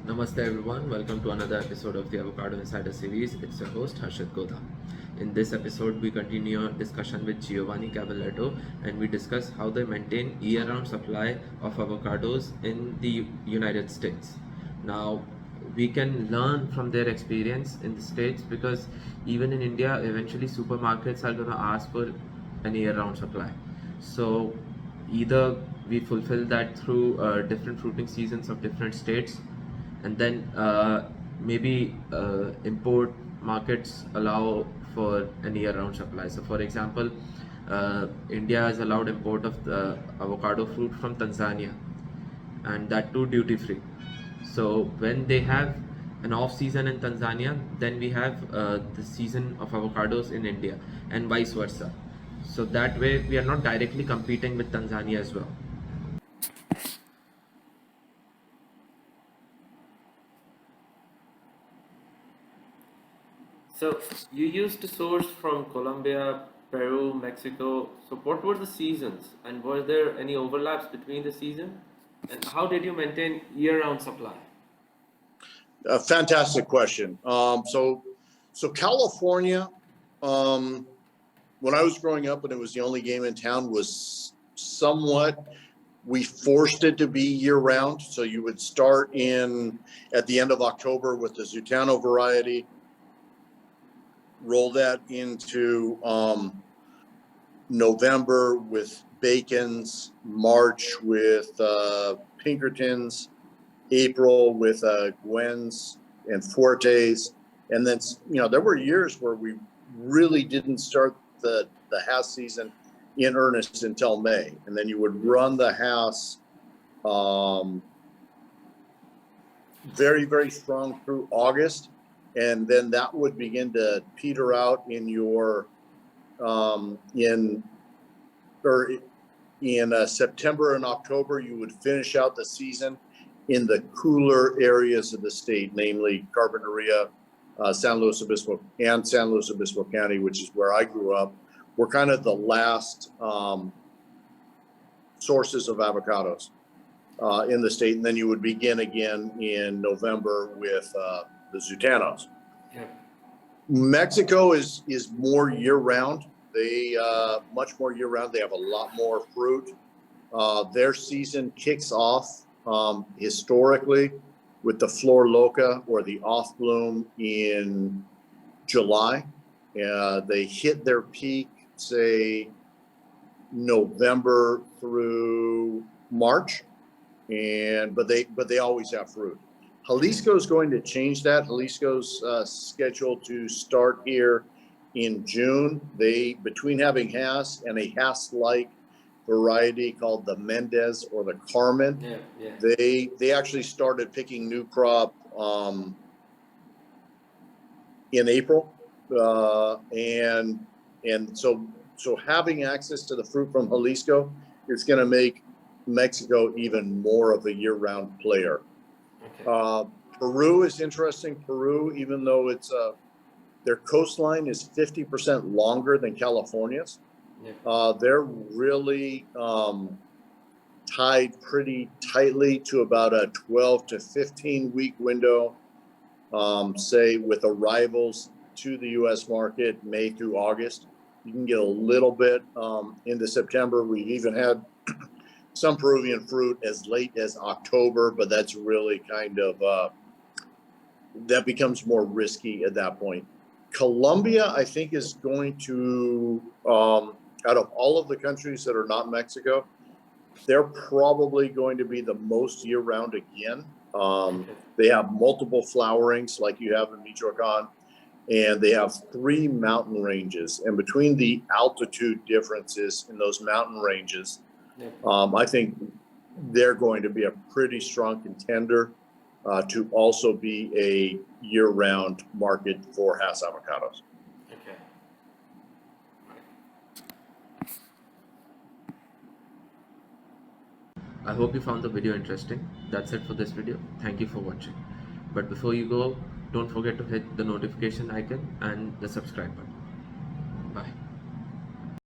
Namaste everyone, welcome to another episode of the Avocado Insider series. It's your host Harshit Godha. In this episode, we continue our discussion with Giovanni Cavaletto and we discuss how they maintain year-round supply of avocados in the United States. Now, we can learn from their experience in the States because even in India, eventually supermarkets are going to ask for an year-round supply. So either we fulfill that through different fruiting seasons of different states, and then maybe import markets allow for a year-round supply. So for example, India has allowed import of the avocado fruit from Tanzania, and that too duty free. So when they have an off season in Tanzania, then we have the season of avocados in India, and vice versa. So that way we are not directly competing with Tanzania as well. So you used to source from Colombia, Peru, Mexico. So what were the seasons, and were there any overlaps between the season? And how did you maintain year-round supply? A fantastic question. So California, when I was growing up and it was the only game in town, was somewhat, we forced it to be year round. So you would start at the end of October with the Zutano variety, roll that into November with Bacons, March with Pinkertons, April with Gwen's and Fortes. And then, there were years where we really didn't start the Hass season in earnest until May. And then you would run the Hass very, very strong through August. And then that would begin to peter out in your in September and October. You would finish out the season in the cooler areas of the state, namely Carpinteria, San Luis Obispo, and San Luis Obispo County, which is where I grew up. We're kind of the last sources of avocados in the state. And then you would begin again in November with the Zutanos. Yep. Mexico is more year-round. They much more year-round. They have a lot more fruit. Their season kicks off historically with the Flor Loca, or the off bloom, in July. They hit their peak, say, November through March, but they always have fruit. Jalisco is going to change that. Jalisco's scheduled to start here in June. Between having Hass and a Hass-like variety called the Mendez or the Carmen, they actually started picking new crop in April, and so having access to the fruit from Jalisco is going to make Mexico even more of a year-round player. Okay. Peru is interesting. Peru, even though it's their coastline is 50% longer than California's, they're really tied pretty tightly to about a 12 to 15 week window, say, with arrivals to the U.S. market May through August. You can get a little bit into September. We've even had some Peruvian fruit as late as October, but that's really kind of that becomes more risky at that point. Colombia, I think, is going to, out of all of the countries that are not Mexico, they're probably going to be the most year-round again. They have multiple flowerings like you have in Michoacan, and they have 3 mountain ranges. And between the altitude differences in those mountain ranges, I think they're going to be a pretty strong contender to also be a year-round market for Hass avocados. Okay. I hope you found the video interesting. That's it for this video. Thank you for watching. But before you go, don't forget to hit the notification icon and the subscribe button.